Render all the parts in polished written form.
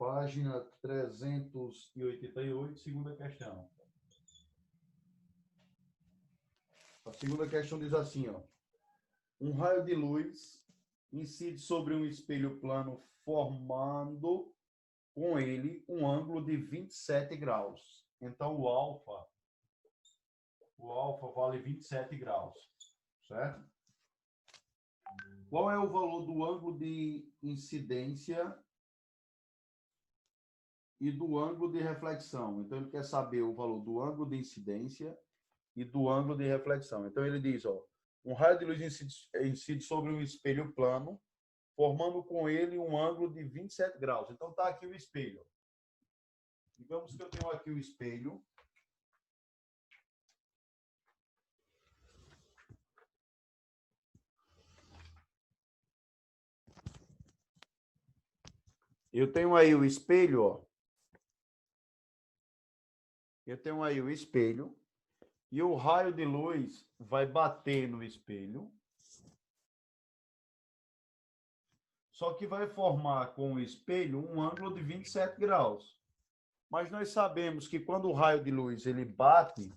Página 388, segunda questão. A segunda questão diz assim, ó. Um raio de luz incide sobre um espelho plano, formando com ele um ângulo de 27 graus. Então, o alfa vale 27 graus, certo? Qual é o valor do ângulo de incidência e do ângulo de reflexão? Então, ele quer saber o valor do ângulo de incidência e do ângulo de reflexão. Então, ele diz, ó, um raio de luz incide sobre um espelho plano, formando com ele um ângulo de 27 graus. Então, está aqui o espelho. Digamos que eu tenho aqui o espelho. Eu tenho aí o espelho, ó. Eu tenho aí o espelho. E o raio de luz vai bater no espelho. Só que vai formar com o espelho um ângulo de 27 graus. Mas nós sabemos que quando o raio de luz ele bate,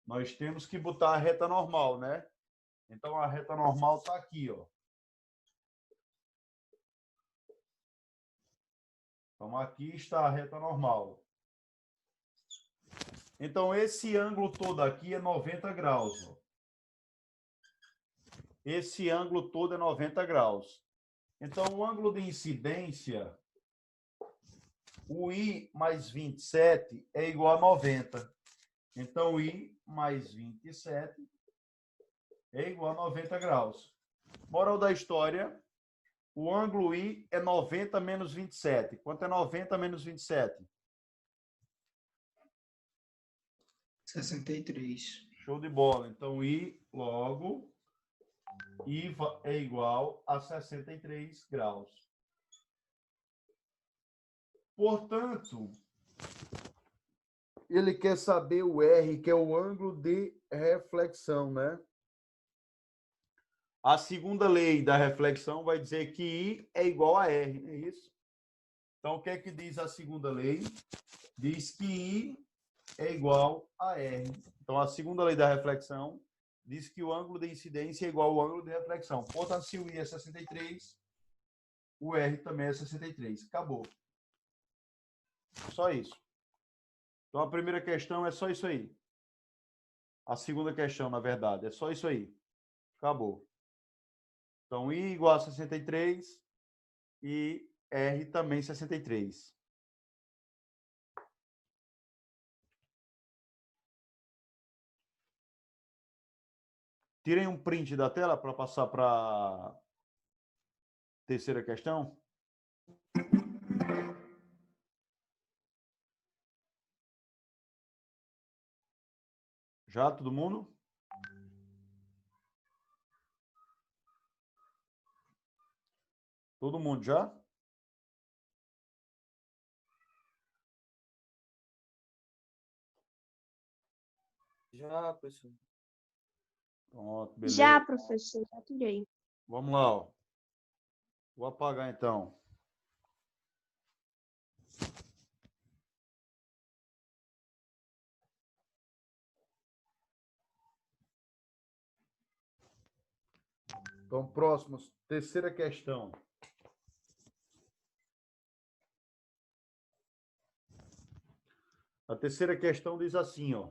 nós temos que botar a reta normal, né? Então, a reta normal está aqui, ó. Então, aqui está a reta normal. Então, esse ângulo todo aqui é 90 graus. Ó. Esse ângulo todo é 90 graus. Então, o ângulo de incidência, o I mais 27 é igual a 90. Então, I mais 27 é igual a 90 graus. Moral da história, o ângulo I é 90 menos 27. Quanto é 90 menos 27? 63. Show de bola. Então, I logo, I é igual a 63 graus. Portanto, ele quer saber o R, que é o ângulo de reflexão, né? A segunda lei da reflexão vai dizer que I é igual a R, é isso? Então, o que é que diz a segunda lei? Diz que I é igual a R. Então, a segunda lei da reflexão diz que o ângulo de incidência é igual ao ângulo de reflexão. Portanto, se o I é 63, o R também é 63. Acabou. Só isso. Então, a primeira questão é só isso aí. A segunda questão, na verdade, é só isso aí. Acabou. Então, I igual a 63 e R também 63. Tirem um print da tela para passar para a terceira questão. Já, todo mundo? Todo mundo já? Já, professor. Pronto, beleza. Já, professor, já tirei. Vamos lá, ó. Vou apagar, então. Então, próximo, terceira questão. A terceira questão diz assim, ó.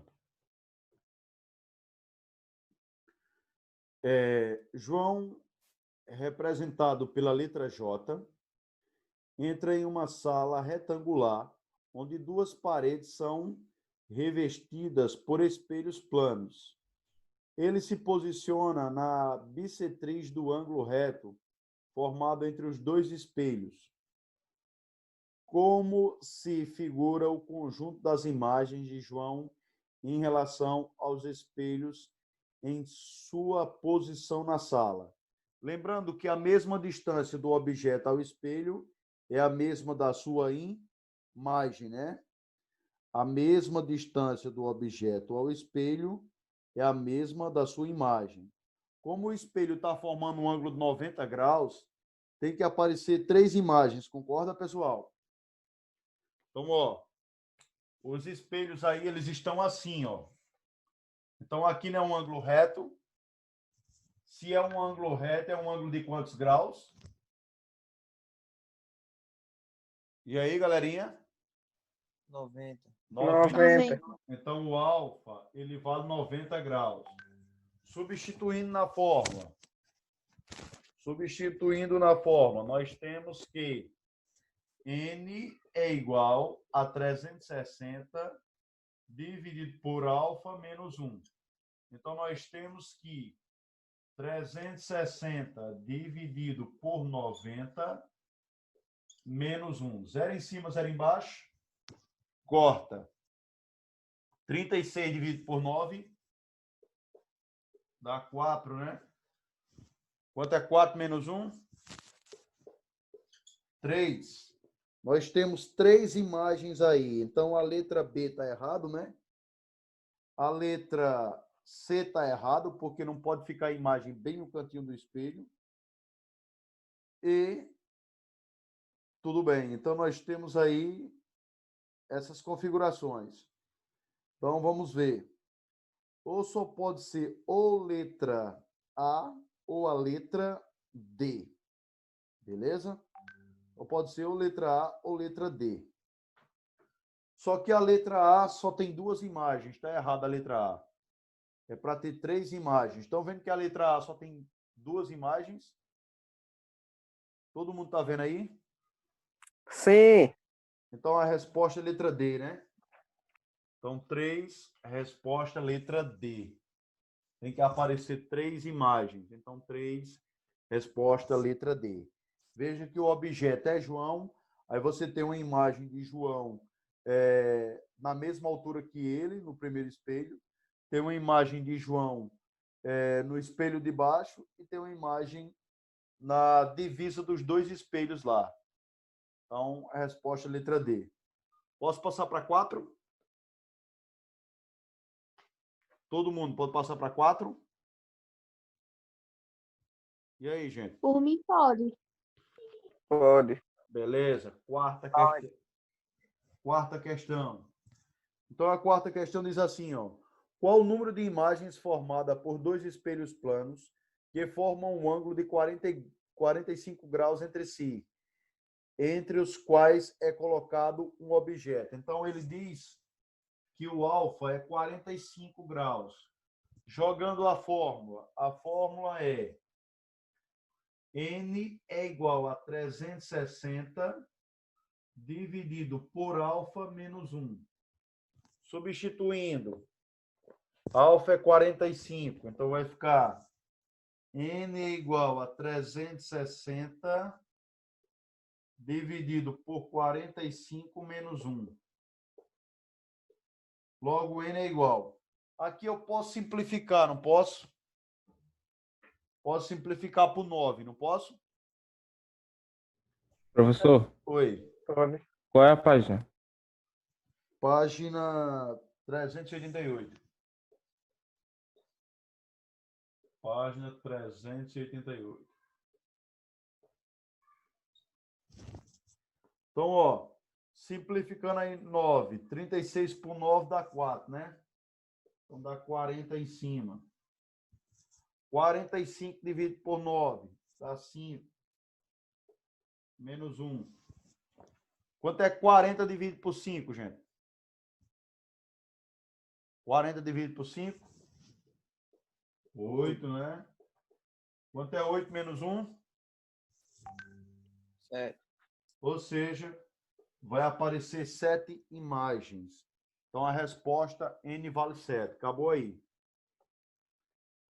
João, representado pela letra J, entra em uma sala retangular, onde duas paredes são revestidas por espelhos planos. Ele se posiciona na bissetriz do ângulo reto, formado entre os dois espelhos. Como se figura o conjunto das imagens de João em relação aos espelhos em sua posição na sala? Lembrando que a mesma distância do objeto ao espelho é a mesma da sua imagem, né? A mesma distância do objeto ao espelho é a mesma da sua imagem. Como o espelho está formando um ângulo de 90 graus, tem que aparecer três imagens, concorda, pessoal? Então, ó, os espelhos aí, eles estão assim, ó. Então, aqui não é um ângulo reto. Se é um ângulo reto, é um ângulo de quantos graus? E aí, galerinha? 90. 90. Então, o alfa, ele vale 90 graus. Substituindo na fórmula. Nós temos que N é igual a 360 dividido por alfa menos 1. Então, nós temos que 360 dividido por 90 menos 1. 0 em cima, 0 embaixo. Corta. 36 dividido por 9 dá 4, né? Quanto é 4 menos 1? 3. Nós temos 3 imagens aí. Então, a letra B está errado, né? A letra C está errado, porque não pode ficar a imagem bem no cantinho do espelho. E tudo bem. Então, nós temos aí essas configurações. Então, vamos ver. Ou só pode ser ou letra A ou a letra D. Beleza? Ou pode ser ou letra A ou letra D. Só que a letra A só tem 2 imagens. Está errada a letra A. É para ter 3 imagens. Estão vendo que a letra A só tem 2 imagens? Todo mundo está vendo aí? Sim. Então, a resposta é letra D, né? Então, 3, resposta letra D. Tem que aparecer 3 imagens. Então, 3, resposta letra D. Veja que o objeto é João. Aí você tem uma imagem de João na mesma altura que ele, no primeiro espelho. Tem uma imagem de João no espelho de baixo e tem uma imagem na divisa dos 2 espelhos lá. Então, a resposta é letra D. Posso passar para 4? Todo mundo pode passar para 4? E aí, gente? Por mim, pode. Pode. Beleza. Quarta questão. Então, a quarta questão diz assim, ó. Qual o número de imagens formada por 2 espelhos planos que formam um ângulo de 45 graus entre si, entre os quais é colocado um objeto? Então, ele diz que o alfa é 45 graus. Jogando a fórmula é N é igual a 360 dividido por alfa menos 1. Substituindo, alfa é 45, então vai ficar N é igual a 360 dividido por 45 menos 1. Logo, N é igual. Aqui eu posso simplificar, não posso? Posso simplificar por 9, não posso? Professor, Oi. Pode. qual é a página? Página 388. Página 388. Então, ó, simplificando aí 9. 36 por 9 dá 4, né? Então, dá 40 em cima. 45 dividido por 9 dá 5. Menos 1. Quanto é 40 dividido por 5, gente? 40 dividido por 5? 8, né? Quanto é 8 menos 1? 7. Ou seja, vai aparecer 7 imagens. Então, a resposta N vale 7. Acabou aí.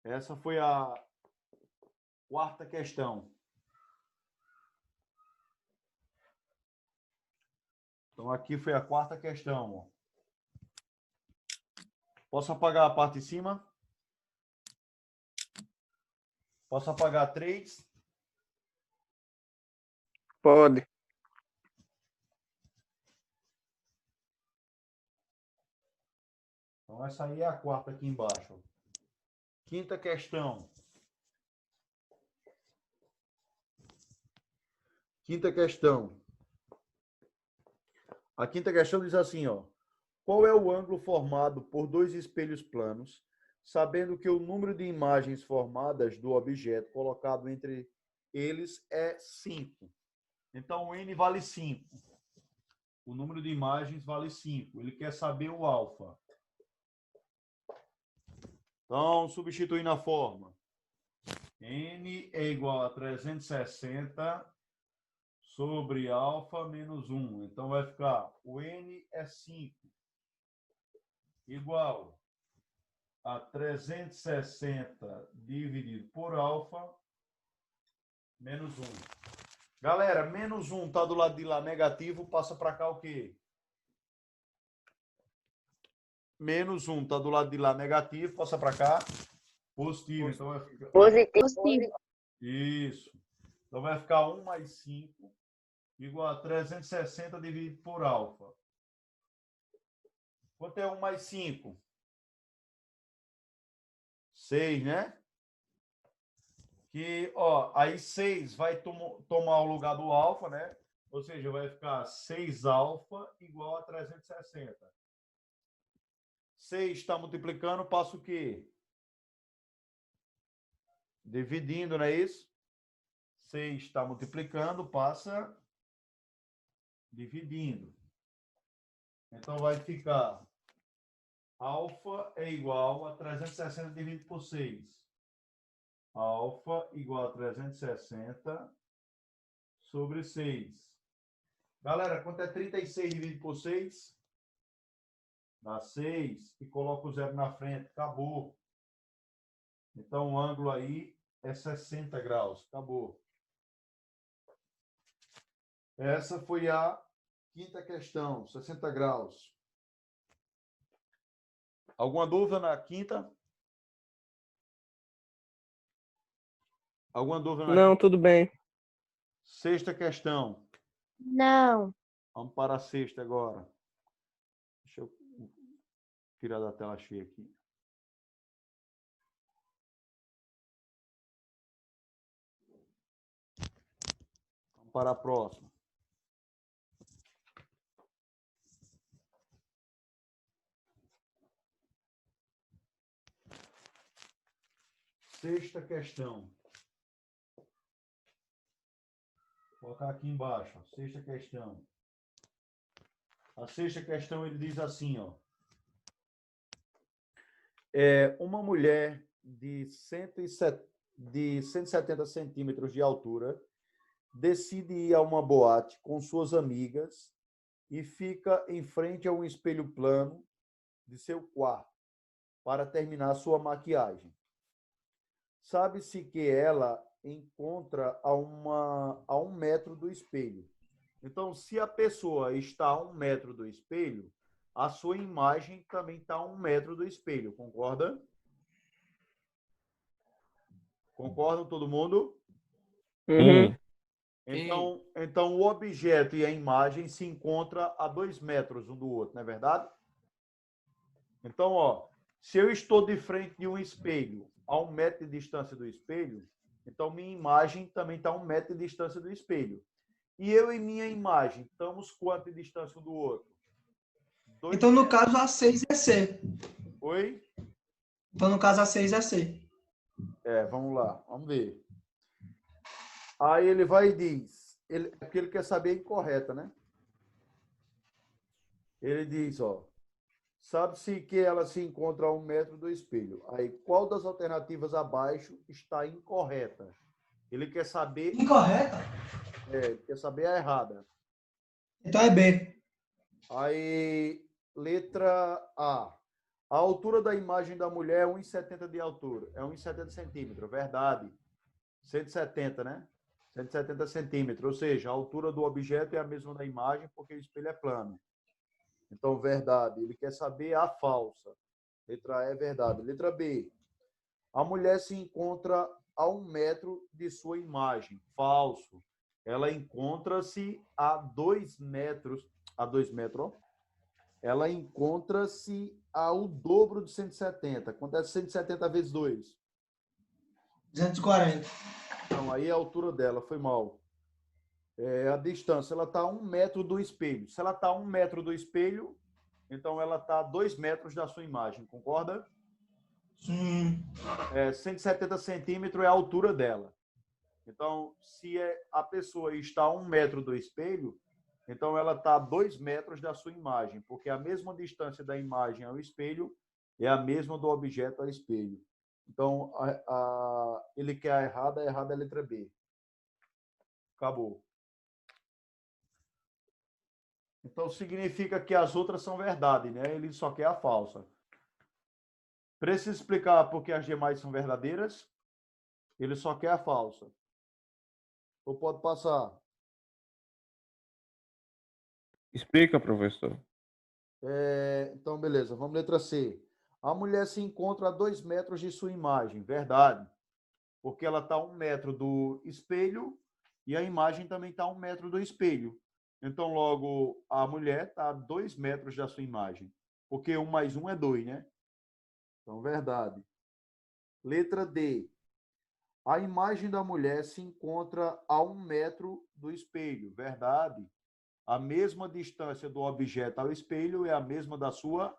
Essa foi a quarta questão. Então, aqui foi a quarta questão. Posso apagar a parte de cima? Posso apagar 3? Pode. Então, essa aí é a quarta aqui embaixo. Quinta questão. Quinta questão. A quinta questão diz assim, ó. Qual é o ângulo formado por dois espelhos planos, sabendo que o número de imagens formadas do objeto colocado entre eles é 5? Então, o n vale 5. O número de imagens vale 5. Ele quer saber o alfa. Então, substituindo a forma. N é igual a 360 sobre alfa menos 1. Então, vai ficar, o N é 5, igual a 360 dividido por alfa menos 1. Galera, menos 1 está do lado de lá negativo, passa para cá o quê? Menos 1 está do lado de lá negativo, passa para cá positivo. Então, vai ficar... Positivo. Isso. Então, vai ficar 1 mais 5 igual a 360 dividido por alfa. Quanto é 1 mais 5? 6, né? Que, ó, aí 6 vai tomar o lugar do alfa, né? Ou seja, vai ficar 6 alfa igual a 360. 6 está multiplicando, passa o quê? Dividindo, não é isso? 6 está multiplicando, passa dividindo. Então, vai ficar alfa é igual a 360 dividido por 6. Alfa igual a 360 sobre 6. Galera, quanto é 36 dividido por 6? Dá 6 e coloca o zero na frente. Acabou. Então, o ângulo aí é 60 graus. Acabou. Essa foi a quinta questão, 60 graus. Alguma dúvida na quinta? Alguma dúvida na Não, quinta? tudo bem. Sexta questão. Não. Vamos para a sexta agora. Deixa eu tirar da tela cheia aqui. Vamos para a próxima. Sexta questão. Vou colocar aqui embaixo. Ó. Sexta questão. A sexta questão ele diz assim, ó. Uma mulher de 170 centímetros de altura decide ir a uma boate com suas amigas e fica em frente a um espelho plano de seu quarto para terminar sua maquiagem. Sabe-se que ela encontra a 1 metro do espelho. Então, se a pessoa está a 1 metro do espelho, a sua imagem também está a 1 metro do espelho. Concorda? Concordam todo mundo? Uhum. Então, o objeto e a imagem se encontram a 2 metros um do outro, não é verdade? Então, ó, se eu estou de frente de um espelho a 1 metro de distância do espelho, então minha imagem também está a 1 metro de distância do espelho. E eu e minha imagem estamos quanto de distância um do outro? 2 Então, no metros. caso, a 6 é C. Oi? Então, no caso, a 6 é C. Vamos lá, vamos ver. Aí ele vai e diz, porque ele quer saber a incorreta, né? Ele diz, ó, sabe-se que ela se encontra a 1 metro do espelho. Aí, qual das alternativas abaixo está incorreta? Ele quer saber... Incorreta? Ele quer saber a errada. Então, é B. Aí, letra A. A altura da imagem da mulher é 1,70 de altura. É 1,70 centímetros, verdade. 170, né? 170 centímetros. Ou seja, a altura do objeto é a mesma da imagem porque o espelho é plano. Então, verdade. Ele quer saber a falsa. Letra A é verdade. Letra B. A mulher se encontra a 1 metro de sua imagem. Falso. Ela encontra-se a 2 metros. A 2 metros, ó. Ela encontra-se ao dobro de 170. Quanto é 170 vezes 2? 240. Então, aí é a altura dela. Foi mal. a distância, ela está a 1 metro do espelho. Se ela está a 1 metro do espelho, então ela está a 2 metros da sua imagem, concorda? Sim. 170 centímetros é a altura dela. Então, se a pessoa está a 1 metro do espelho, então ela está a 2 metros da sua imagem, porque a mesma distância da imagem ao espelho é a mesma do objeto ao espelho. Então, ele quer a errada é a letra B. Acabou. Então, significa que as outras são verdade, né? Ele só quer a falsa. Precisa explicar por que as demais são verdadeiras? Ele só quer a falsa. Ou pode passar? Explica, professor. Então, beleza. Vamos letra C. A mulher se encontra a 2 metros de sua imagem. Verdade. Porque ela está a 1 metro do espelho e a imagem também está a 1 metro do espelho. Então, logo, a mulher está a 2 metros da sua imagem. Porque 1 mais 1 é 2, né? Então, verdade. Letra D. A imagem da mulher se encontra a 1 metro do espelho. Verdade. A mesma distância do objeto ao espelho é a mesma da sua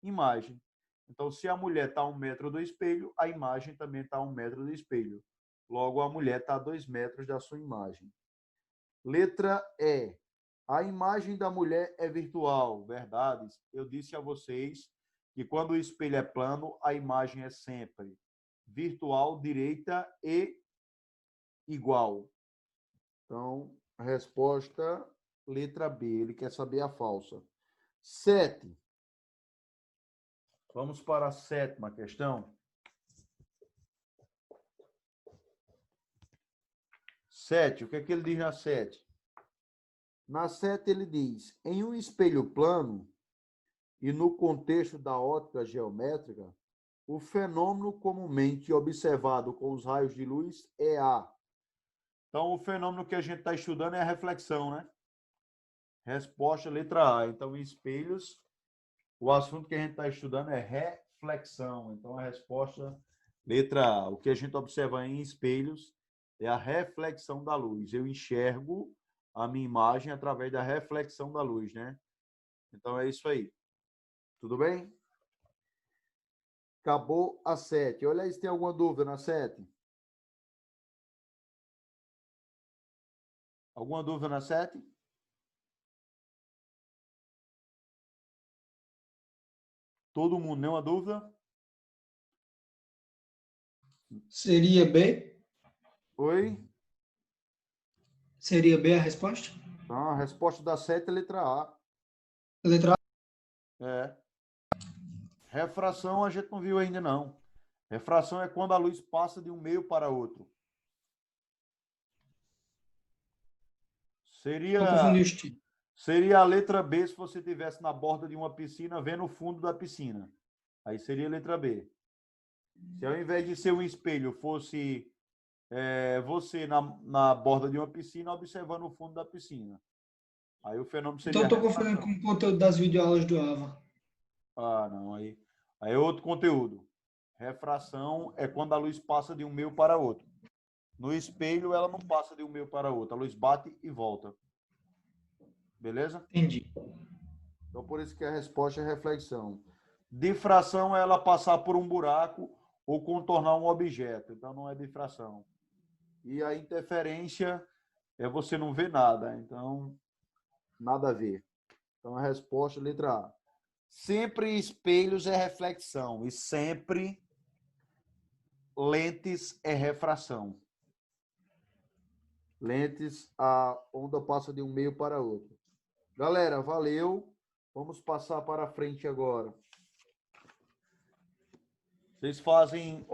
imagem. Então, se a mulher está a 1 metro do espelho, a imagem também está a 1 metro do espelho. Logo, a mulher está a 2 metros da sua imagem. Letra E. A imagem da mulher é virtual. Verdade. Eu disse a vocês que quando o espelho é plano, a imagem é sempre virtual, direita e igual. Então, a resposta, letra B. Ele quer saber a falsa. 7. Vamos para a 7ª questão. 7. O que é que ele diz na 7? Na 7 ele diz, em um espelho plano e no contexto da ótica geométrica, o fenômeno comumente observado com os raios de luz é a... Então, o fenômeno que a gente está estudando é a reflexão, né? Resposta, letra A. Então, em espelhos, o assunto que a gente está estudando é reflexão. Então, a resposta, letra A. O que a gente observa em espelhos é a reflexão da luz. Eu enxergo a minha imagem através da reflexão da luz, né? Então, é isso aí. Tudo bem? Acabou a 7. Olha aí se tem alguma dúvida na 7. Alguma dúvida na 7? Todo mundo, nenhuma dúvida? Seria B? Oi? Seria B a resposta? Não, a resposta da 7 é letra A. Letra A. É. Refração a gente não viu ainda, não. Refração é quando a luz passa de um meio para outro. Não confundi os tipos. Seria a letra B se você estivesse na borda de uma piscina vendo o fundo da piscina. Aí seria a letra B. Se ao invés de ser um espelho fosse você na borda de uma piscina observando o fundo da piscina. Aí o fenômeno seria... Então, estou confundindo com o conteúdo das videoaulas do AVA. Ah, não. Aí é outro conteúdo. Refração é quando a luz passa de um meio para outro. No espelho, ela não passa de um meio para outro. A luz bate e volta. Beleza? Entendi. Então, por isso que a resposta é reflexão. Difração é ela passar por um buraco ou contornar um objeto. Então, não é difração. E a interferência é você não ver nada. Então, nada a ver. Então, a resposta é letra A. Sempre espelhos é reflexão. E sempre lentes é refração. Lentes, a onda passa de um meio para outro. Galera, valeu. Vamos passar para frente agora. Vocês fazem,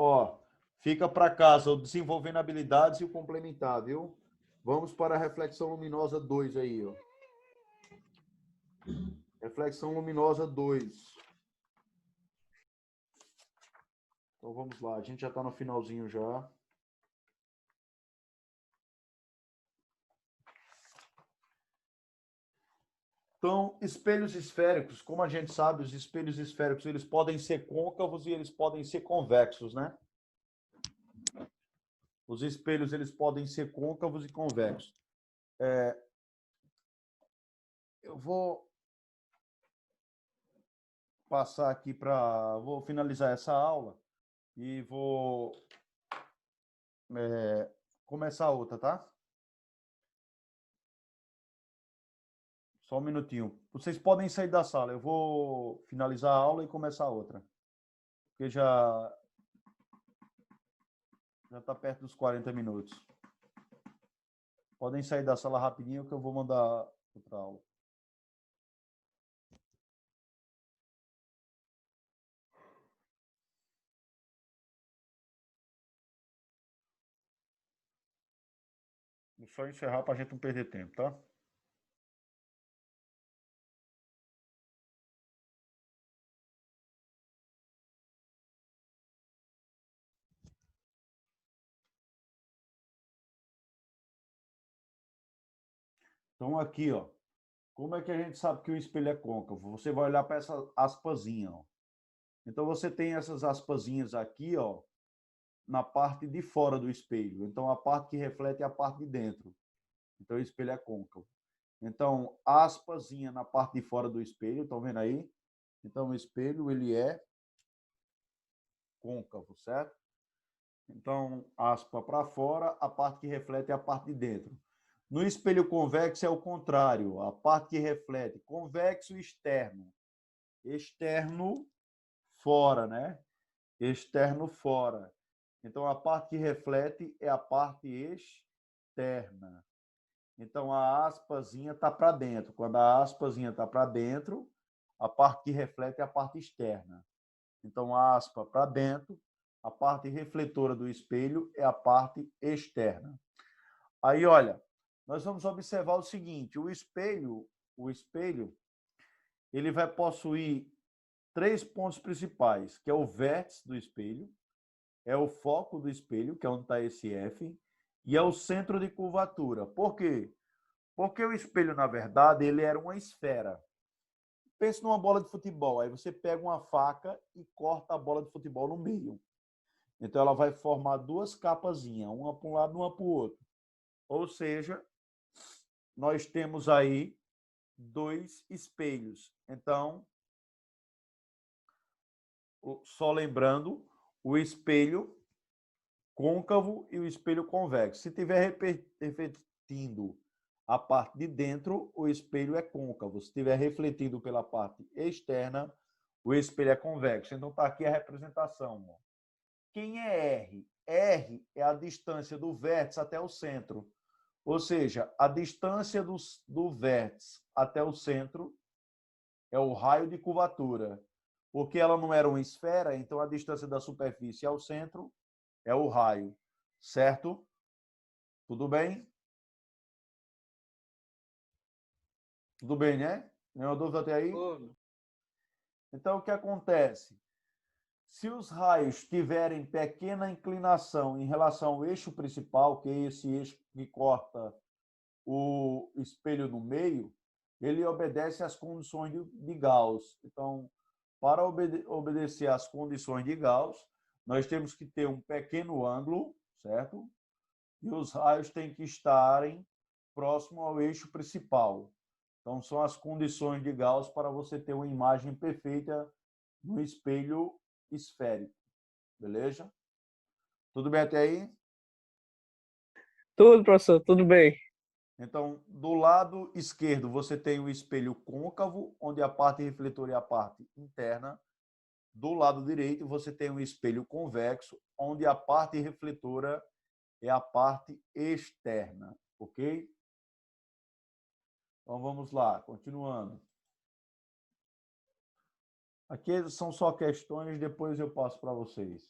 fica para casa o desenvolvendo habilidades e o complementar, viu? Vamos para a reflexão luminosa 2 aí, ó. Reflexão luminosa 2. Então vamos lá, a gente já está no finalzinho já. Então, espelhos esféricos, como a gente sabe, os espelhos esféricos, eles podem ser côncavos e eles podem ser convexos, né? Os espelhos, eles podem ser côncavos e convexos. Eu vou passar aqui vou finalizar essa aula e vou começar outra, tá? Só um minutinho. Vocês podem sair da sala. Eu vou finalizar a aula e começar outra. Porque já está perto dos 40 minutos. Podem sair da sala rapidinho que eu vou mandar outra aula. Vou só encerrar para a gente não perder tempo, tá? Então, aqui, ó. Como é que a gente sabe que o espelho é côncavo? Você vai olhar para essa aspazinha, ó. Então, você tem essas aspazinhas aqui, ó, na parte de fora do espelho. Então, a parte que reflete é a parte de dentro. Então, o espelho é côncavo. Então, a aspazinha na parte de fora do espelho, estão vendo aí? Então, o espelho, ele é côncavo, certo? Então, aspa para fora, a parte que reflete é a parte de dentro. No espelho convexo é o contrário, a parte que reflete, convexo externo. Externo, fora, né? Externo, fora. Então, a parte que reflete é a parte externa. Então, a aspazinha está para dentro. Quando a aspazinha está para dentro, a parte que reflete é a parte externa. Então, a aspa para dentro, a parte refletora do espelho é a parte externa. Aí, olha, nós vamos observar o seguinte, o espelho, ele vai possuir 3 pontos principais, que é o vértice do espelho, é o foco do espelho, que é onde está esse F, e é o centro de curvatura. Por quê? Porque o espelho, na verdade, ele era uma esfera. Pense numa bola de futebol, aí você pega uma faca e corta a bola de futebol no meio. Então, ela vai formar 2 capazinhas, uma para um lado e uma para o outro. Ou seja, nós temos aí 2 espelhos. Então, só lembrando, o espelho côncavo e o espelho convexo. Se estiver refletindo a parte de dentro, o espelho é côncavo. Se estiver refletindo pela parte externa, o espelho é convexo. Então, está aqui a representação. Ó. Quem é R? R é a distância do vértice até o centro. Ou seja, a distância do vértice até o centro é o raio de curvatura. Porque ela não era uma esfera, então a distância da superfície ao centro é o raio. Certo? Tudo bem? Tudo bem, né? Nenhuma dúvida até aí? Então, o que acontece? Se os raios tiverem pequena inclinação em relação ao eixo principal, que é esse eixo que corta o espelho no meio, ele obedece às condições de Gauss. Então, para obedecer às condições de Gauss, nós temos que ter um pequeno ângulo, certo? E os raios têm que estarem próximo ao eixo principal. Então, são as condições de Gauss para você ter uma imagem perfeita no espelho esférico. Beleza? Tudo bem até aí? Tudo, professor, tudo bem. Então, do lado esquerdo, você tem o espelho côncavo, onde a parte refletora é a parte interna. Do lado direito, você tem o espelho convexo, onde a parte refletora é a parte externa. Ok? Então, vamos lá, continuando. Aqui são só questões, depois eu passo para vocês.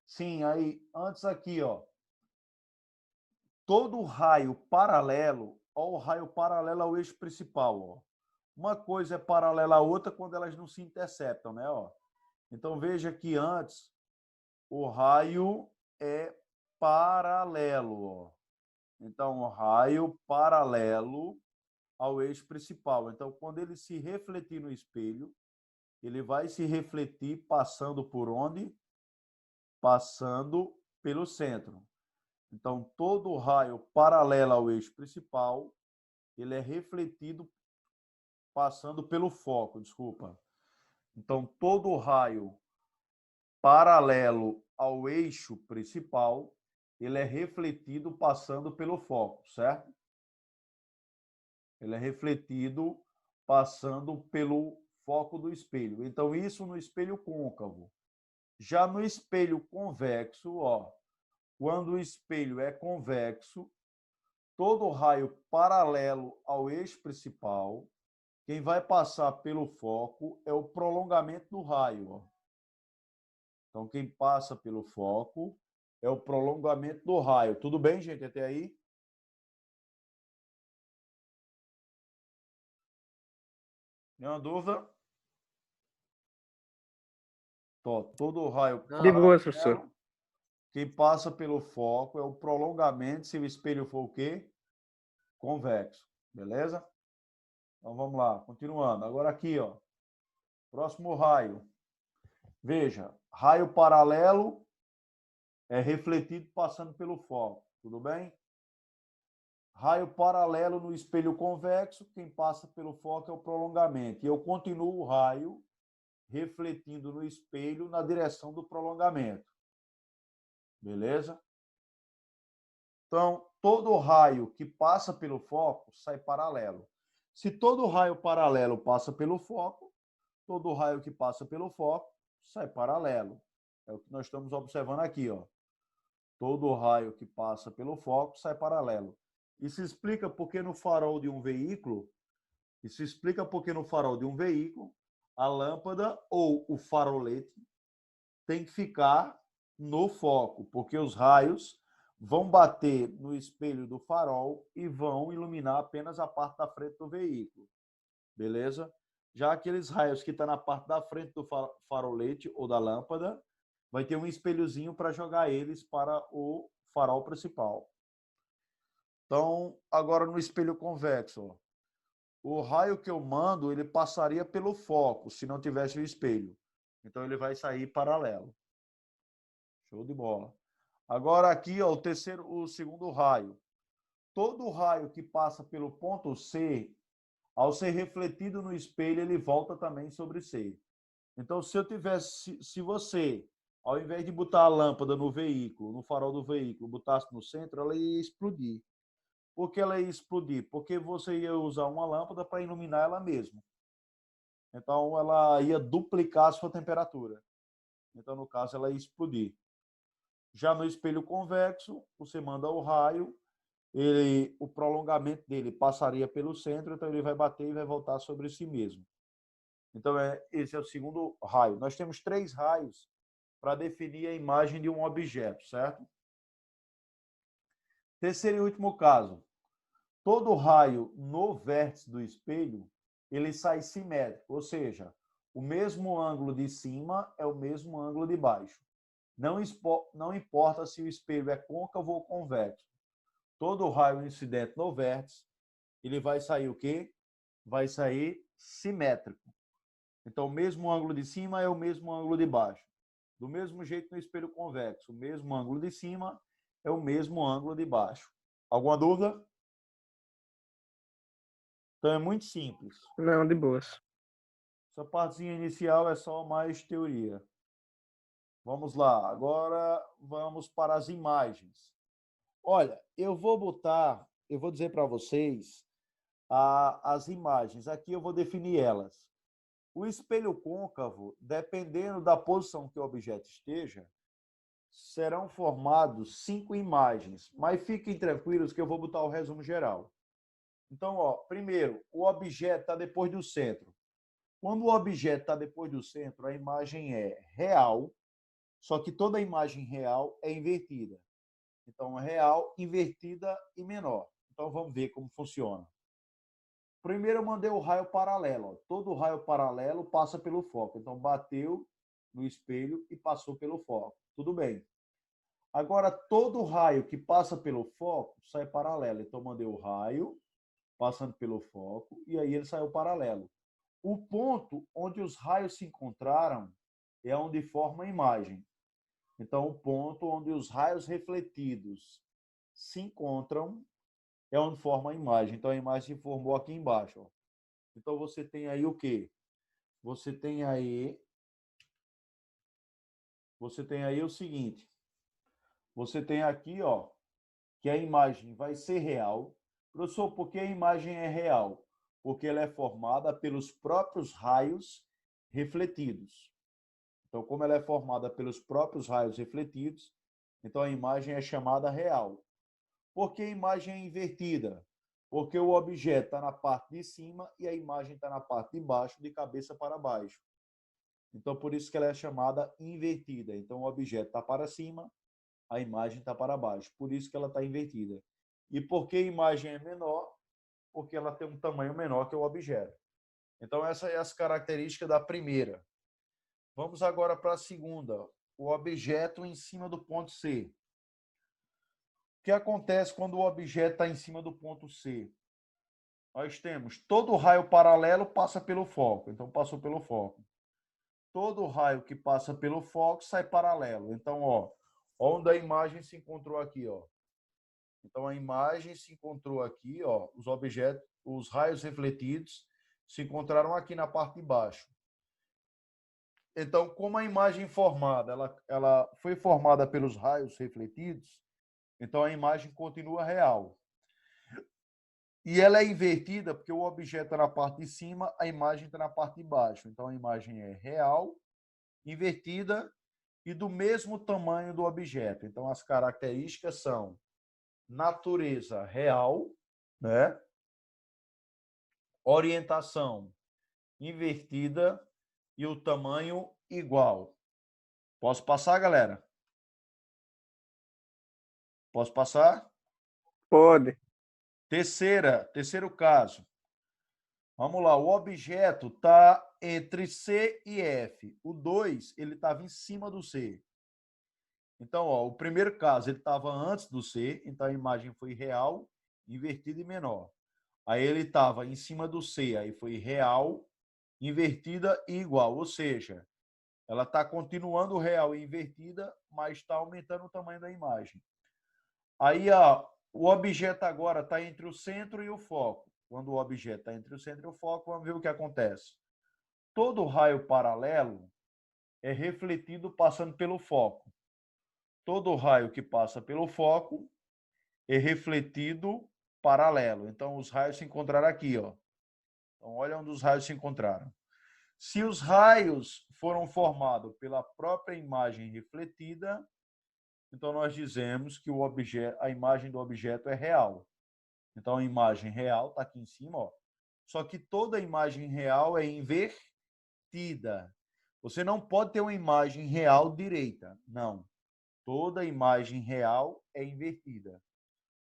Sim, aí, antes aqui, ó. Todo raio paralelo, ó, o raio paralelo ao eixo principal, ó. Uma coisa é paralela à outra quando elas não se interceptam, né, ó? Então veja que antes o raio é paralelo, ó. Então o raio paralelo ao eixo principal. Então quando ele se refletir no espelho, ele vai se refletir passando por onde? Passando pelo centro. Então, todo raio paralelo ao eixo principal, ele é refletido passando pelo foco, desculpa. Então, todo raio paralelo ao eixo principal, ele é refletido passando pelo foco, certo? Ele é refletido passando pelo foco do espelho. Então, isso no espelho côncavo. Já no espelho convexo, ó, quando o espelho é convexo, todo raio paralelo ao eixo principal, quem vai passar pelo foco é o prolongamento do raio. Ó. Então, quem passa pelo foco é o prolongamento do raio. Tudo bem, gente, até aí? Nenhuma dúvida? Todo raio De boa, professor. paralelo, quem passa pelo foco é o prolongamento, se o espelho for o quê? Convexo. Beleza? Então, vamos lá, continuando. Agora aqui, ó. Próximo raio. Veja, raio paralelo é refletido passando pelo foco. Tudo bem? Raio paralelo no espelho convexo, quem passa pelo foco é o prolongamento. E eu continuo o raio refletindo no espelho na direção do prolongamento. Beleza? Então, todo raio que passa pelo foco sai paralelo. Se todo raio paralelo passa pelo foco, todo raio que passa pelo foco sai paralelo. É o que nós estamos observando aqui, ó. Todo raio que passa pelo foco sai paralelo. Isso explica porque no farol de um veículo, a lâmpada ou o farolete tem que ficar no foco, porque os raios vão bater no espelho do farol e vão iluminar apenas a parte da frente do veículo. Beleza? Já aqueles raios que estão na parte da frente do farolete ou da lâmpada, vai ter um espelhozinho para jogar eles para o farol principal. Então, agora no espelho convexo, ó, o raio que eu mando, ele passaria pelo foco, se não tivesse o espelho. Então, ele vai sair paralelo. Show de bola. Agora aqui, ó, o segundo raio. Todo raio que passa pelo ponto C, ao ser refletido no espelho, ele volta também sobre C. Então, se você, ao invés de botar a lâmpada no veículo, no farol do veículo, botasse no centro, ela ia explodir. Por que ela ia explodir? Porque você ia usar uma lâmpada para iluminar ela mesma. Então, ela ia duplicar a sua temperatura. Então, no caso, ela ia explodir. Já no espelho convexo, você manda o raio, o prolongamento dele passaria pelo centro, então ele vai bater e vai voltar sobre si mesmo. Então, esse é o segundo raio. Nós temos 3 raios para definir a imagem de um objeto, certo? Terceiro e último caso. Todo raio no vértice do espelho, ele sai simétrico, ou seja, o mesmo ângulo de cima é o mesmo ângulo de baixo. Não importa se o espelho é côncavo ou convexo. Todo raio incidente no vértice, ele vai sair o quê? Vai sair simétrico. Então, o mesmo ângulo de cima é o mesmo ângulo de baixo. Do mesmo jeito no espelho convexo, o mesmo ângulo de cima é o mesmo ângulo de baixo. Alguma dúvida? Então, é muito simples. Não, de boas. Essa partezinha inicial é só mais teoria. Vamos lá. Agora, vamos para as imagens. Olha, eu vou dizer para vocês as imagens. Aqui eu vou definir elas. O espelho côncavo, dependendo da posição que o objeto esteja, serão formados 5 imagens. Mas fiquem tranquilos que eu vou botar o resumo geral. Então, ó, primeiro, o objeto está depois do centro. Quando o objeto está depois do centro, a imagem é real, só que toda imagem real é invertida. Então, real, invertida e menor. Então, vamos ver como funciona. Primeiro, eu mandei o raio paralelo. Ó. Todo raio paralelo passa pelo foco. Então, bateu no espelho e passou pelo foco. Tudo bem. Agora, todo raio que passa pelo foco sai paralelo. Então, mandei o raio passando pelo foco e aí ele saiu paralelo. O ponto onde os raios se encontraram é onde forma a imagem. Então, o ponto onde os raios refletidos se encontram é onde forma a imagem. Então, a imagem se formou aqui embaixo. Ó. Então, você tem aí o quê? Você tem aí o seguinte. Você tem aqui, ó, que a imagem vai ser real. Professor, por que a imagem é real? Porque ela é formada pelos próprios raios refletidos. Então, como ela é formada pelos próprios raios refletidos, então a imagem é chamada real. Por que a imagem é invertida? Porque o objeto está na parte de cima e a imagem está na parte de baixo, de cabeça para baixo. Então, por isso que ela é chamada invertida. Então, o objeto está para cima, a imagem está para baixo. Por isso que ela está invertida. E por que a imagem é menor? Porque ela tem um tamanho menor que o objeto. Então, essa é as características da primeira. Vamos agora para a segunda. O objeto em cima do ponto C. O que acontece quando o objeto está em cima do ponto C? Nós temos todo raio paralelo passa pelo foco. Então, passou pelo foco. Todo raio que passa pelo foco sai paralelo. Então, ó, onde a imagem se encontrou aqui, ó. Então, a imagem se encontrou aqui, ó, os objetos, os raios refletidos se encontraram aqui na parte de baixo. Então, como a imagem formada, ela foi formada pelos raios refletidos, então a imagem continua real. E ela é invertida porque o objeto está na parte de cima, a imagem está na parte de baixo. Então, a imagem é real, invertida e do mesmo tamanho do objeto. Então, as características são natureza real, né? Orientação invertida e o tamanho igual. Posso passar, galera? Posso passar? Pode. Terceiro caso. Vamos lá, o objeto está entre C e F. O 2, ele estava em cima do C. Então, ó, o primeiro caso, ele estava antes do C, então a imagem foi real, invertida e menor. Aí ele estava em cima do C, aí foi real, invertida e igual. Ou seja, ela está continuando real e invertida, mas está aumentando o tamanho da imagem. Aí, ó, o objeto agora está entre o centro e o foco. Quando o objeto está entre o centro e o foco, vamos ver o que acontece. Todo raio paralelo é refletido passando pelo foco. Todo raio que passa pelo foco é refletido paralelo. Então, os raios se encontraram aqui, ó. Então, olha onde os raios se encontraram. Se os raios foram formados pela própria imagem refletida, então nós dizemos que o objeto, a imagem do objeto é real. Então, a imagem real está aqui em cima, ó. Só que toda imagem real é invertida. Você não pode ter uma imagem real direita. Não. Toda imagem real é invertida.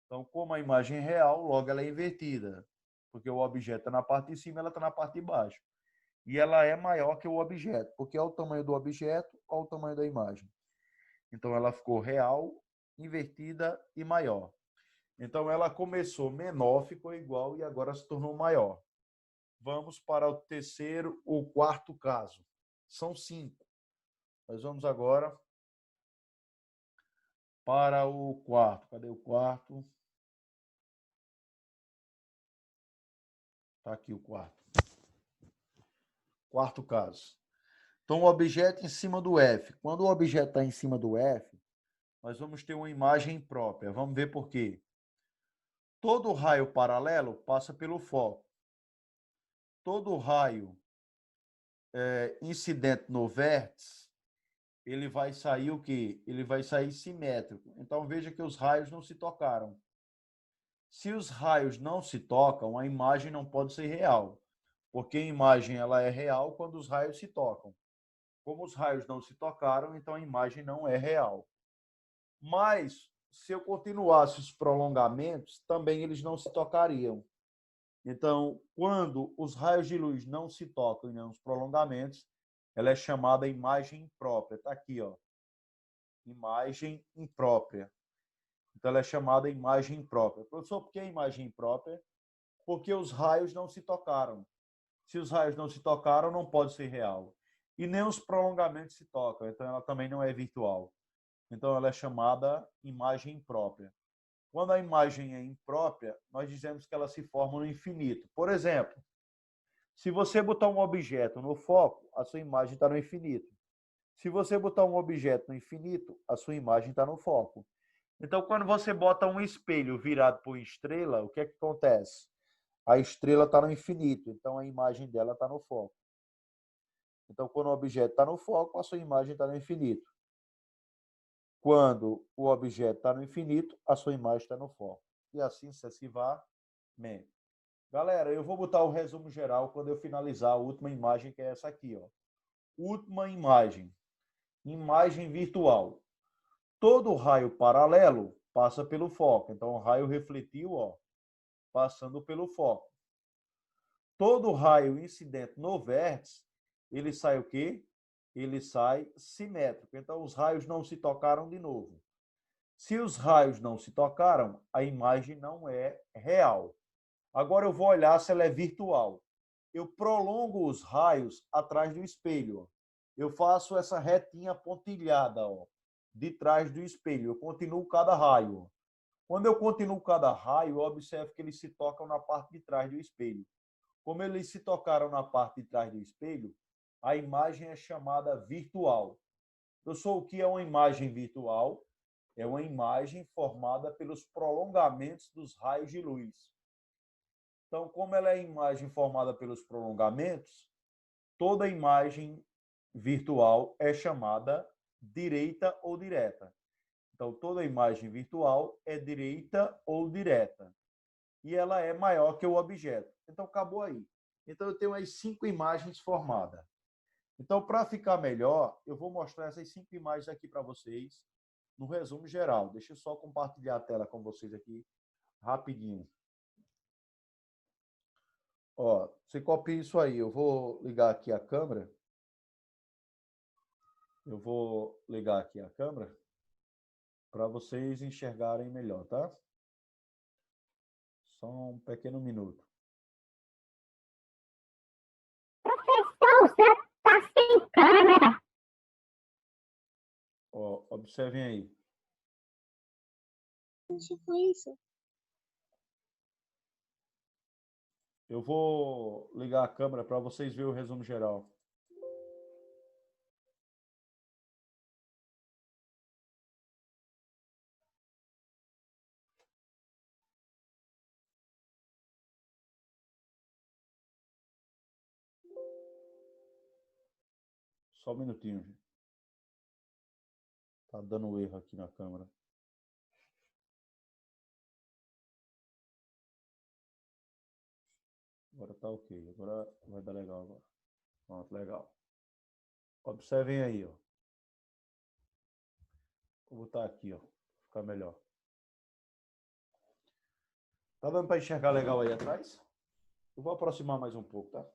Então, como a imagem é real, logo ela é invertida. Porque o objeto está na parte de cima, ela está na parte de baixo. E ela é maior que o objeto, porque é o tamanho do objeto ou o tamanho da imagem. Então, ela ficou real, invertida e maior. Então, ela começou menor, ficou igual e agora se tornou maior. Vamos para o quarto caso. São 5. Nós vamos agora para o quarto. Cadê o quarto? Está aqui o quarto. Quarto caso. Então, o objeto em cima do F. Quando o objeto está em cima do F, nós vamos ter uma imagem própria. Vamos ver por quê. Todo raio paralelo passa pelo foco. Todo raio incidente no vértice, ele vai sair o quê? Ele vai sair simétrico. Então, veja que os raios não se tocaram. Se os raios não se tocam, a imagem não pode ser real, porque a imagem ela é real quando os raios se tocam. Como os raios não se tocaram, então a imagem não é real. Mas, se eu continuasse os prolongamentos, também eles não se tocariam. Então, quando os raios de luz não se tocam nem os prolongamentos, ela é chamada imagem imprópria. Está aqui, ó. Imagem imprópria. Então, ela é chamada imagem imprópria. Professor, por que imagem imprópria? Porque os raios não se tocaram. Se os raios não se tocaram, não pode ser real. E nem os prolongamentos se tocam, então ela também não é virtual. Então, ela é chamada imagem imprópria. Quando a imagem é imprópria, nós dizemos que ela se forma no infinito. Por exemplo, se você botar um objeto no foco, a sua imagem está no infinito. Se você botar um objeto no infinito, a sua imagem está no foco. Então, quando você bota um espelho virado por estrela, o que é que acontece? A estrela está no infinito, então a imagem dela está no foco. Então, quando o objeto está no foco, a sua imagem está no infinito. Quando o objeto está no infinito, a sua imagem está no foco. E assim sucessivamente. Galera, eu vou botar o resumo geral quando eu finalizar a última imagem, que é essa aqui, ó. Última imagem. Imagem virtual. Todo raio paralelo passa pelo foco. Então, o raio refletiu, ó, passando pelo foco. Todo raio incidente no vértice, ele sai o quê? Ele sai simétrico. Então, os raios não se tocaram de novo. Se os raios não se tocaram, a imagem não é real. Agora eu vou olhar se ela é virtual. Eu prolongo os raios atrás do espelho. Eu faço essa retinha pontilhada, ó, de trás do espelho. Eu continuo cada raio. Quando eu continuo cada raio, eu observo que eles se tocam na parte de trás do espelho. Como eles se tocaram na parte de trás do espelho, a imagem é chamada virtual. Eu sou o que é uma imagem virtual? É uma imagem formada pelos prolongamentos dos raios de luz. Então, como ela é imagem formada pelos prolongamentos, toda imagem virtual é chamada direita ou direta. Então, toda imagem virtual é direita ou direta. E ela é maior que o objeto. Então, acabou aí. Então, eu tenho as 5 imagens formadas. Então, para ficar melhor, eu vou mostrar essas 5 imagens aqui para vocês no resumo geral. Deixa eu só compartilhar a tela com vocês aqui rapidinho. Ó, você copia isso aí. Eu vou ligar aqui a câmera. Eu vou ligar aqui a câmera para vocês enxergarem melhor, tá? Só um pequeno minuto. Professor, você tá sem câmera. Ó, observem aí. Que foi isso? Eu vou ligar a câmera para vocês verem o resumo geral. Só um minutinho, gente. Tá dando erro aqui na câmera. Agora tá ok. Agora vai dar legal agora. Pronto, legal. Observem aí, ó. Vou botar aqui, ó. Ficar melhor. Tá dando para enxergar legal aí atrás? Eu vou aproximar mais um pouco, tá?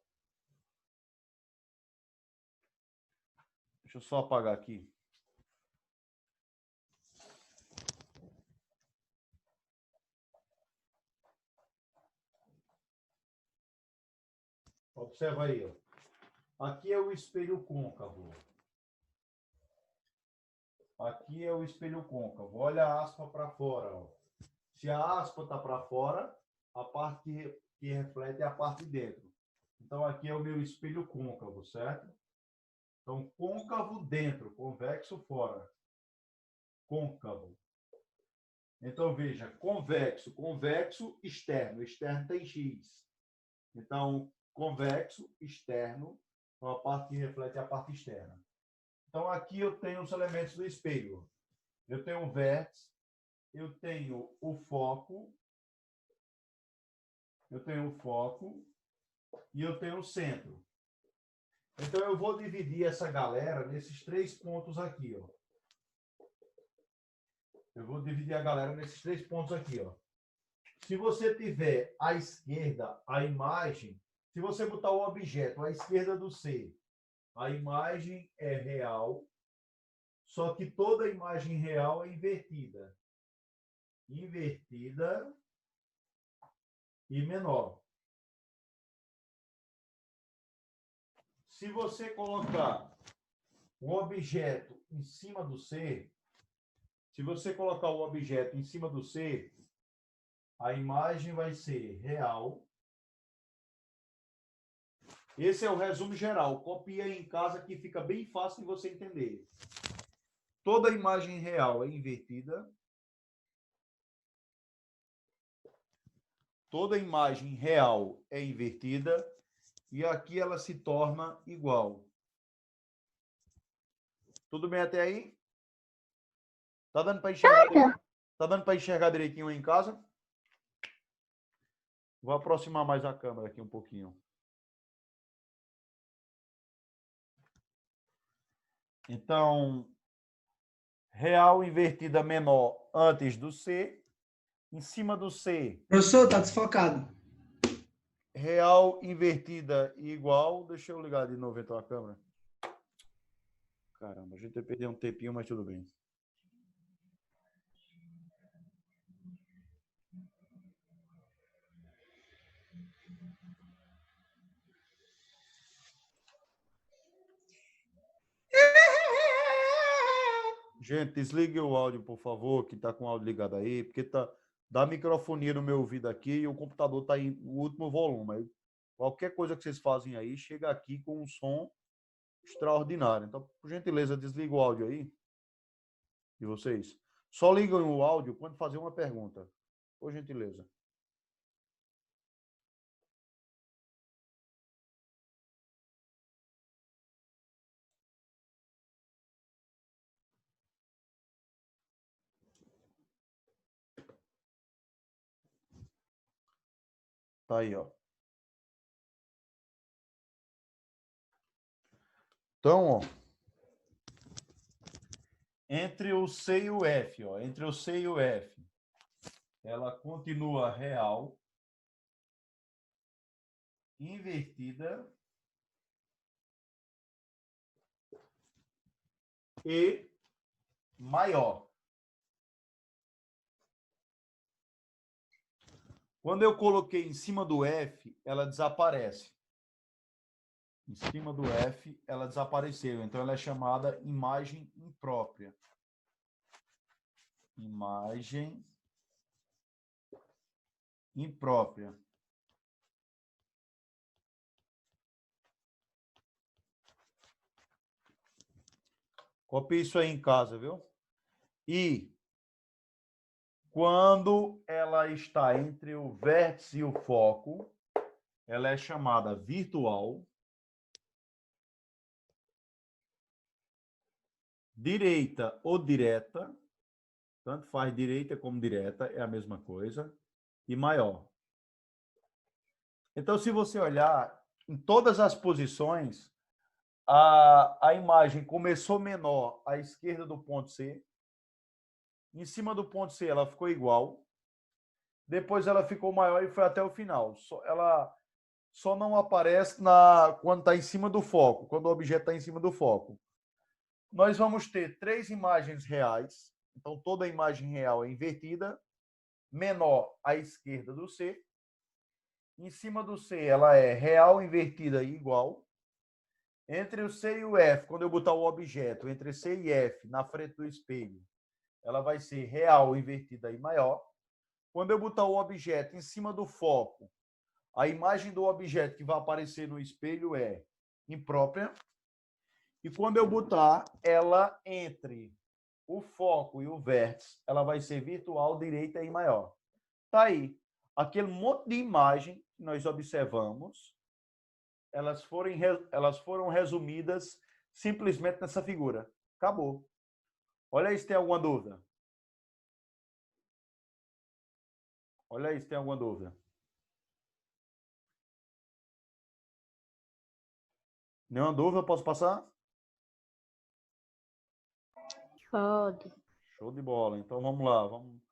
Deixa eu só apagar aqui. Observa aí, ó. Aqui é o espelho côncavo. Aqui é o espelho côncavo. Olha a aspa para fora, ó. Se a aspa está para fora, a parte que reflete é a parte de dentro. Então, aqui é o meu espelho côncavo, certo? Então, côncavo dentro, convexo fora. Côncavo. Então, veja, convexo, convexo, externo. Externo tem X. Então, convexo, externo, então a parte que reflete é a parte externa. Então, aqui eu tenho os elementos do espelho. Eu tenho o vértice, eu tenho o foco, e eu tenho o centro. Então, eu vou dividir essa galera nesses 3 pontos aqui, ó. Eu vou dividir a galera nesses 3 pontos aqui, ó. Se você tiver à esquerda a imagem, se você botar o objeto à esquerda do C, a imagem é real, só que toda imagem real é invertida. Invertida e menor. Se você colocar o objeto em cima do C, se você colocar o objeto em cima do C, A imagem vai ser real. Esse é o resumo geral. Copia aí em casa que fica bem fácil de você entender. Toda imagem real é invertida. Toda imagem real é invertida. E aqui ela se torna igual. Tudo bem até aí? Tá dando para enxergar? Tá dando para enxergar direitinho aí em casa? Vou aproximar mais a câmera aqui um pouquinho. Então, real invertida menor antes do C. Em cima do C, Professor, tá desfocado. real invertida igual. Deixa eu ligar de novo então a câmera. Caramba, a gente vai perder um tempinho, mas tudo bem. Gente, desligue o áudio, por favor, que está com o áudio ligado aí, porque dá microfonia no meu ouvido aqui e o computador está em último volume. Aí, qualquer coisa que vocês fazem aí, chega aqui com um som extraordinário. Então, por gentileza, desliga o áudio aí de vocês. Só ligam o áudio quando fazer uma pergunta. Por gentileza. Tá aí, ó. Então, ó, entre o C e o F, ó, entre o C e o F, ela continua real, invertida e maior. Quando eu coloquei em cima do F, ela desaparece. Em cima do F, ela desapareceu. Então, ela é chamada imagem imprópria. Imagem imprópria. Copie isso aí em casa, viu? E quando ela está entre o vértice e o foco, ela é chamada virtual, direita ou direta, tanto faz direita como direta, é a mesma coisa, e maior. Então, se você olhar em todas as posições, a imagem começou menor à esquerda do ponto C, em cima do ponto C ela ficou igual, depois ela ficou maior e foi até o final. Ela só não aparece quando está em cima do foco, quando o objeto está em cima do foco. Nós vamos ter 3 imagens reais, então toda imagem real é invertida, menor à esquerda do C. Em cima do C ela é real, invertida e igual. Entre o C e o F, quando eu botar o objeto entre C e F na frente do espelho, ela vai ser real, invertida e maior. Quando eu botar o objeto em cima do foco, a imagem do objeto que vai aparecer no espelho é imprópria. E quando eu botar ela entre o foco e o vértice, ela vai ser virtual, direita e maior. Tá aí. Aquele monte de imagem que nós observamos, elas foram resumidas simplesmente nessa figura. Acabou. Olha aí se tem alguma dúvida. Olha aí se tem alguma dúvida. Nenhuma dúvida? Posso passar? Pode. Show de bola. Então vamos lá. Vamos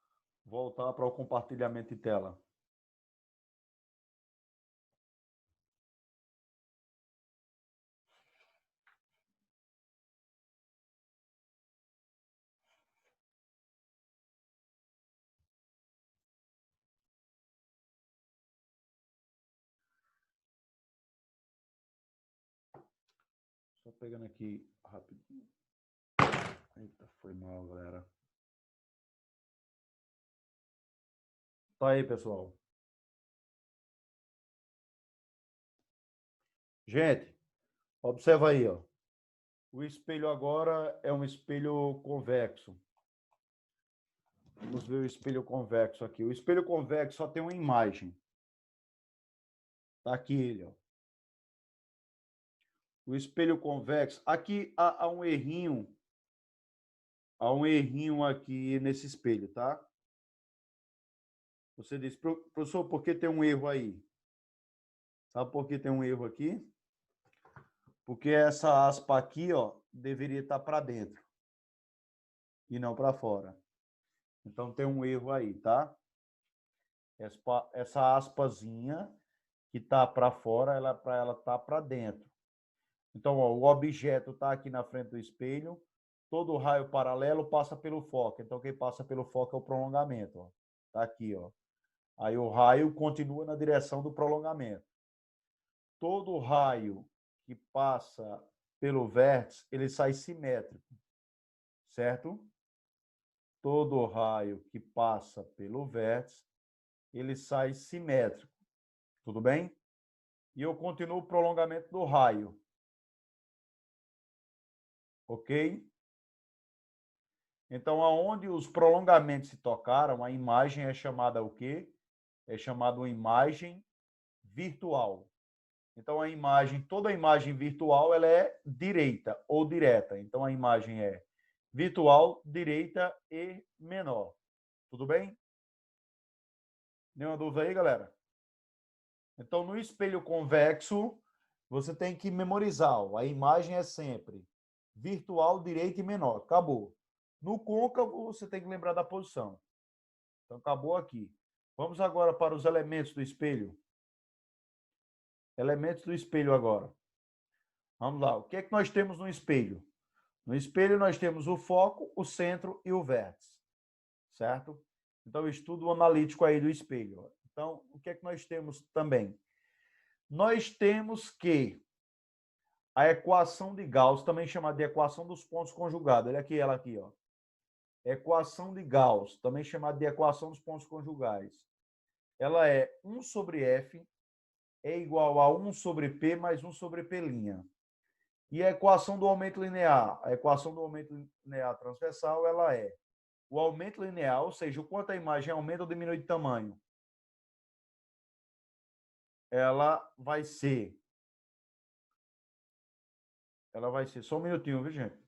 voltar para o compartilhamento de tela. Só pegando aqui rapidinho. Eita, foi mal, galera. Tá aí, pessoal. Gente, observa aí, ó. O espelho agora é um espelho convexo. Vamos ver o espelho convexo aqui. O espelho convexo só tem uma imagem. Tá aqui ele, ó. O espelho convexo. Aqui há um errinho. Há um errinho aqui nesse espelho, tá? Você diz, professor, por que tem um erro aí? Sabe por que tem um erro aqui? Porque essa aspa aqui, ó, deveria estar para dentro e não para fora. Então tem um erro aí, tá? Essa aspazinha que está para fora, para ela tá para dentro. Então, ó, o objeto está aqui na frente do espelho, todo raio paralelo passa pelo foco. Então, quem passa pelo foco é o prolongamento, ó. Tá aqui, ó. Aí o raio continua na direção do prolongamento. Todo raio que passa pelo vértice, ele sai simétrico, certo? Todo raio que passa pelo vértice, ele sai simétrico. Tudo bem? E eu continuo o prolongamento do raio. Ok? Então, aonde os prolongamentos se tocaram, a imagem é chamada o quê? É chamada uma imagem virtual. Então, toda imagem virtual, ela é direita ou direta. Então, a imagem é virtual, direita e menor. Tudo bem? Nenhuma dúvida aí, galera? Então, no espelho convexo, você tem que memorizar. Ó, a imagem é sempre virtual, direita e menor. Acabou. No côncavo, você tem que lembrar da posição. Então, acabou aqui. Vamos agora para os elementos do espelho. Elementos do espelho agora. Vamos lá. O que é que nós temos no espelho? No espelho, nós temos o foco, o centro e o vértice. Certo? Então, estudo analítico aí do espelho. Então, o que é que nós temos também? Nós temos que a equação de Gauss, também chamada de equação dos pontos conjugados. Olha aqui ela aqui, ó. Equação de Gauss, também chamada de equação dos pontos conjugais. Ela é 1 sobre F é igual a 1 sobre P mais 1 sobre P'. E a equação do aumento linear? A equação do aumento linear transversal, ela é o aumento linear, ou seja, o quanto a imagem aumenta ou diminui de tamanho. Ela vai ser, só um minutinho, viu, gente?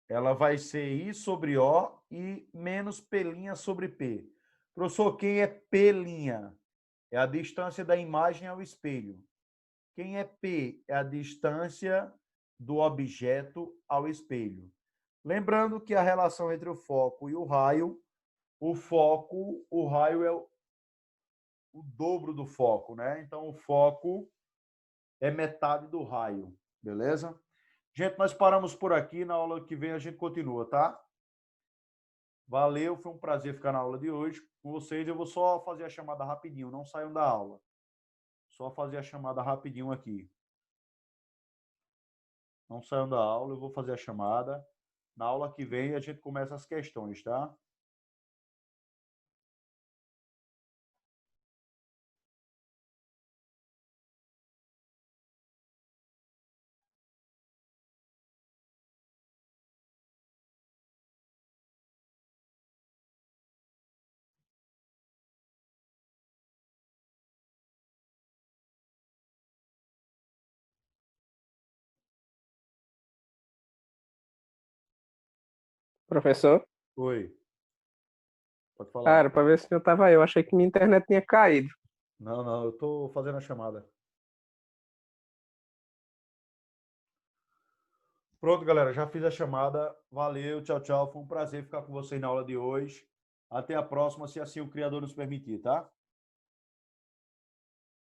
Ela vai ser I sobre O e menos P' sobre P. Professor, quem é P'? É a distância da imagem ao espelho. Quem é P? É a distância do objeto ao espelho. Lembrando que a relação entre o foco e o raio, o raio é o dobro do foco, né? Então, o foco é metade do raio, beleza? Gente, nós paramos por aqui. Na aula que vem a gente continua, tá? Valeu, foi um prazer ficar na aula de hoje com vocês. Eu vou só fazer a chamada rapidinho, não saiam da aula. Só fazer a chamada rapidinho aqui. Não saiam da aula, eu vou fazer a chamada. Na aula que vem a gente começa as questões, tá? Professor? Oi, pode falar. Cara, para ver se eu tava aí. Eu achei que minha internet tinha caído. Não, não, eu tô fazendo a chamada. Pronto, galera, já fiz a chamada. Valeu, tchau, tchau. Foi um prazer ficar com vocês na aula de hoje. Até a próxima, se assim o Criador nos permitir, tá?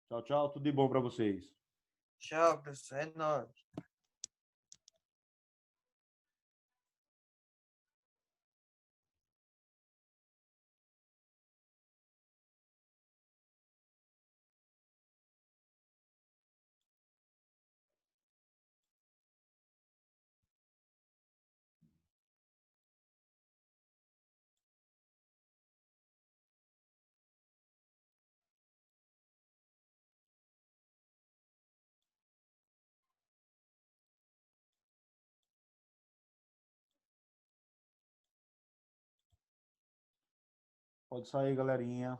Tchau, tchau. Tudo de bom para vocês. Tchau, pessoal. É nóis. Pode sair, galerinha.